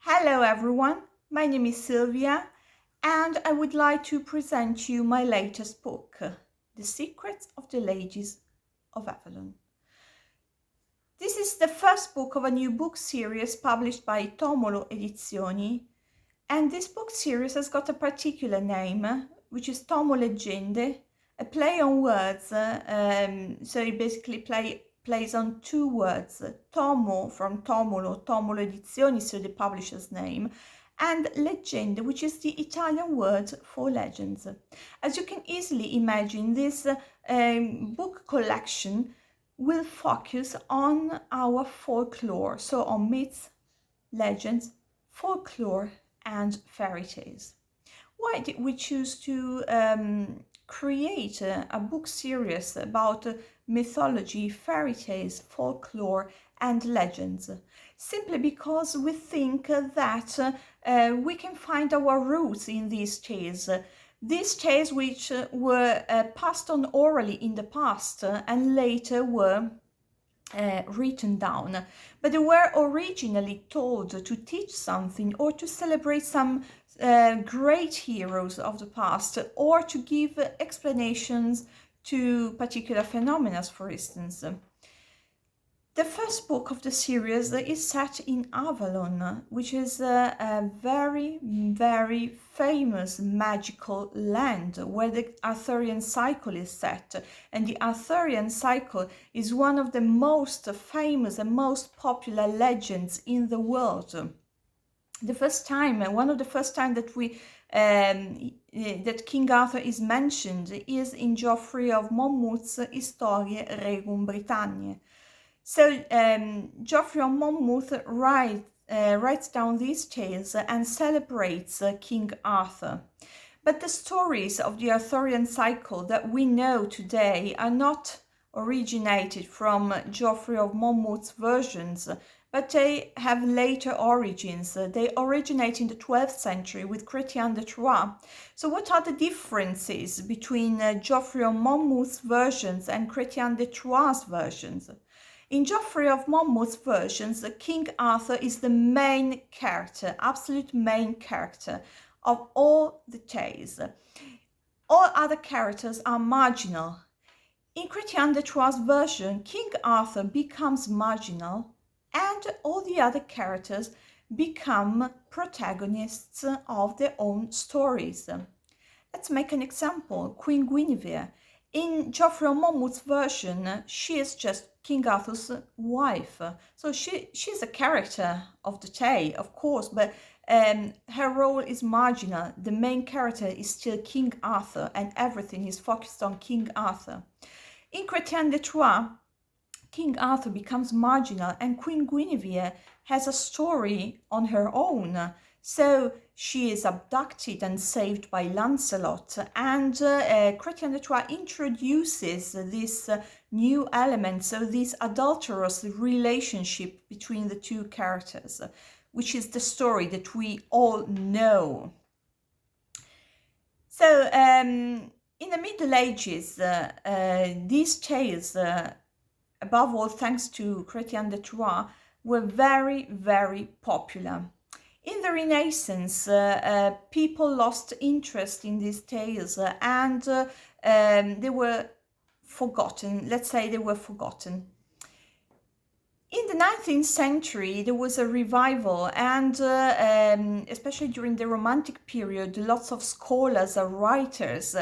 Hello everyone, my name is Silvia and I would like to present you my latest book, The Secrets of the Ladies of Avalon. This is the first book of a new book series published by Tomoloeggende, and this book series has got a particular name, which is Tomoloeggende, a play on words, so it basically plays on two words, Tomo from Tomolo Edizioni, so the publisher's name, and leggende, which is the Italian word for legends. As you can easily imagine, this book collection will focus on our folklore, so on myths, legends, folklore, and fairy tales. Why did we choose to create a book series about mythology, fairy tales, folklore, and legends? Simply because we think that we can find our roots in these tales. These tales which were passed on orally in the past and later were written down, but they were originally told to teach something or to celebrate some great heroes of the past, or to give explanations to particular phenomena, for instance. The first book of the series is set in Avalon, which is a very, very famous magical land where the Arthurian cycle is set. And the Arthurian cycle is one of the most famous and most popular legends in the world. One of the first time that that King Arthur is mentioned is in Geoffrey of Monmouth's Historie Regum Britanniae. So Geoffrey of Monmouth writes down these tales and celebrates King Arthur. But the stories of the Arthurian cycle that we know today are not originated from Geoffrey of Monmouth's versions, but they have later origins. They originate in the 12th century with Chrétien de Troyes. So what are the differences between Geoffrey of Monmouth's versions and Chrétien de Troyes' versions? In Geoffrey of Monmouth's versions, King Arthur is the main character, absolute main character of all the tales. All other characters are marginal. In Chrétien de Troyes' version, King Arthur becomes marginal and all the other characters become protagonists of their own stories. Let's make an example. Queen Guinevere. In Geoffrey of Monmouth's version, she is just King Arthur's wife. So she's a character of the tale, of course, but her role is marginal. The main character is still King Arthur and everything is focused on King Arthur. In Chrétien de Troyes, King Arthur becomes marginal and Queen Guinevere has a story on her own. So she is abducted and saved by Lancelot, and Chrétien de Troyes introduces this new element, so this adulterous relationship between the two characters, which is the story that we all know. So in the Middle Ages, these tales, above all thanks to Chrétien de Troyes, were very, very popular. In the Renaissance, people lost interest in these tales and they were forgotten. Let's say they were forgotten. In the 19th century, there was a revival, and especially during the Romantic period, lots of scholars and writers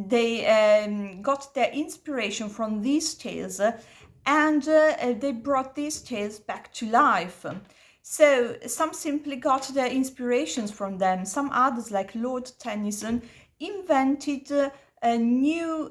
they got their inspiration from these tales and they brought these tales back to life. So some simply got their inspirations from them. Some others, like Lord Tennyson, invented new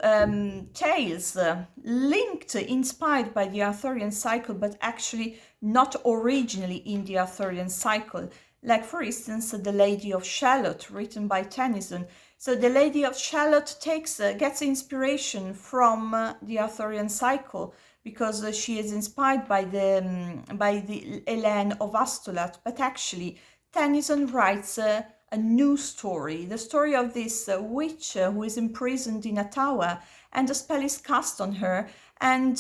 tales linked, inspired by the Arthurian cycle, but actually not originally in the Arthurian cycle. Like, for instance, The Lady of Shalott, written by Tennyson. So The Lady of Shalott gets inspiration from the Arthurian cycle, because she is inspired by the Hélène of Astolat, but actually Tennyson writes a new story, the story of this witch who is imprisoned in a tower, and a spell is cast on her, and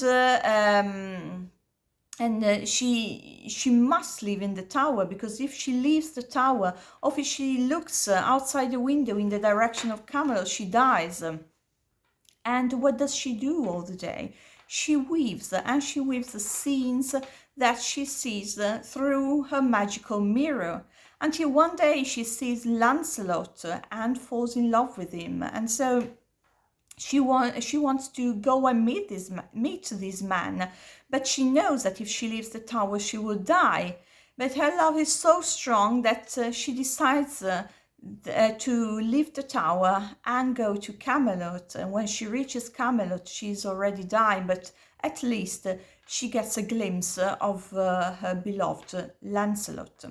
and she must live in the tower, because if she leaves the tower, or if she looks outside the window in the direction of Camelot, she dies. And what does she do all the day? She weaves, and she weaves the scenes that she sees through her magical mirror, until one day she sees Lancelot and falls in love with him. And so she wants to go and meet this man, but she knows that if she leaves the tower, she will die. But her love is so strong that she decides to leave the tower and go to Camelot. And when she reaches Camelot, she's already dying, but at least she gets a glimpse of her beloved Lancelot.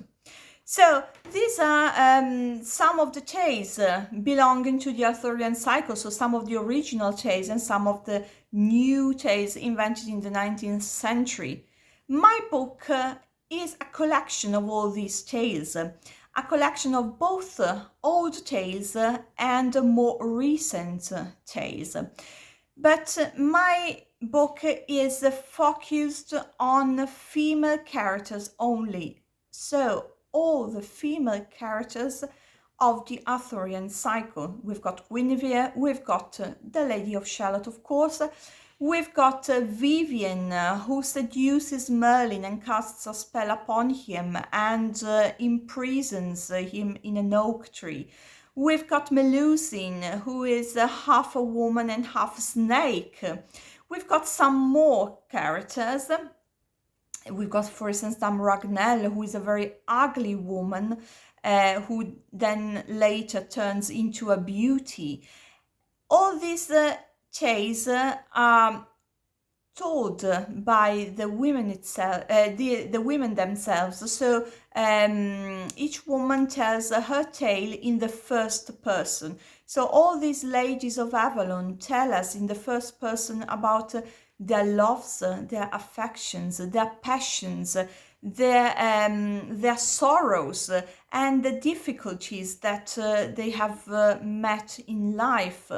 So these are some of the tales belonging to the Arthurian cycle, so some of the original tales and some of the new tales invented in the 19th century. My book is a collection of all these tales, a collection of both old tales and more recent tales. But my book is focused on female characters only. So all the female characters of the Arthurian cycle. We've got Guinevere, we've got the Lady of Shalott, of course. We've got Vivian, who seduces Merlin and casts a spell upon him and imprisons him in an oak tree. We've got Melusine, who is half a woman and half a snake. We've got some more characters. We've got, for instance, Dame Ragnell, who is a very ugly woman who then later turns into a beauty. All these tales are told by the women itself, the women themselves. So each woman tells her tale in the first person. So all these ladies of Avalon tell us in the first person about their loves, their affections, their passions, their sorrows, and the difficulties that they have met in life.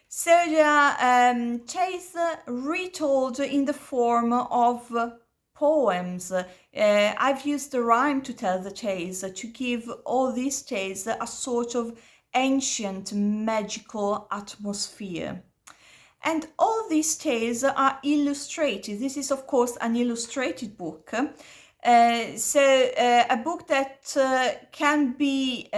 So there are tales retold in the form of poems. I've used the rhyme to tell the tales, to give all these tales a sort of ancient magical atmosphere. And all these tales are illustrated. This is, of course, an illustrated book. So a book that can be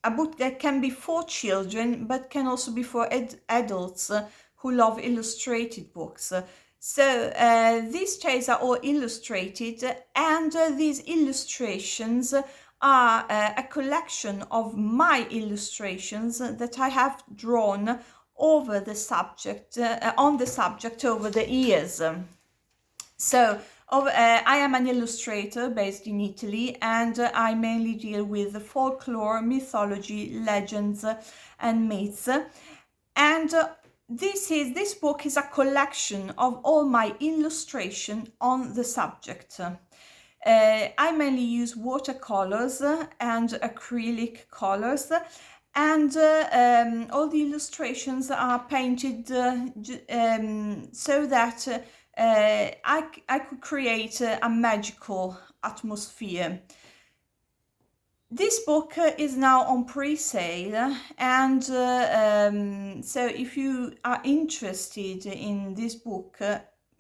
a book that can be for children, but can also be for adults who love illustrated books. So these tales are all illustrated, and these illustrations are a collection of my illustrations that I have drawn over the subject, on the subject over the years. So I am an illustrator based in Italy, and I mainly deal with folklore, mythology, legends, and myths. And this book is a collection of all my illustration on the subject. I mainly use watercolors and acrylic colors, and all the illustrations are painted so that I could create a magical atmosphere. This book is now on pre-sale, and so if you are interested in this book,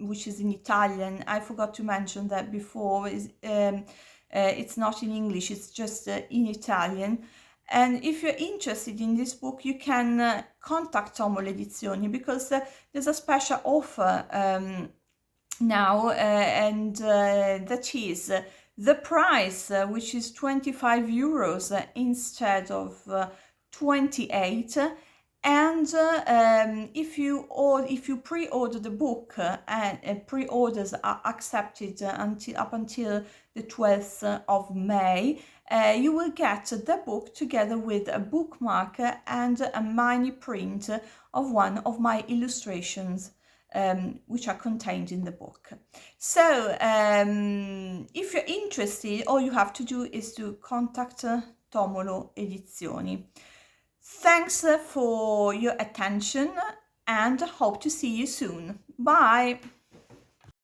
which is in Italian, I forgot to mention that before, it's not in English, it's just in Italian. And if you're interested in this book, you can contact Tomoloeggende, because there's a special offer now, and that is the price, which is 25 euros instead of 28. And if you pre-order the book, and pre-orders are accepted up until the 12th of May, you will get the book together with a bookmark and a mini print of one of my illustrations, which are contained in the book. So if you're interested, all you have to do is to contact Tomoloeggende. Thanks for your attention, and hope to see you soon. Bye!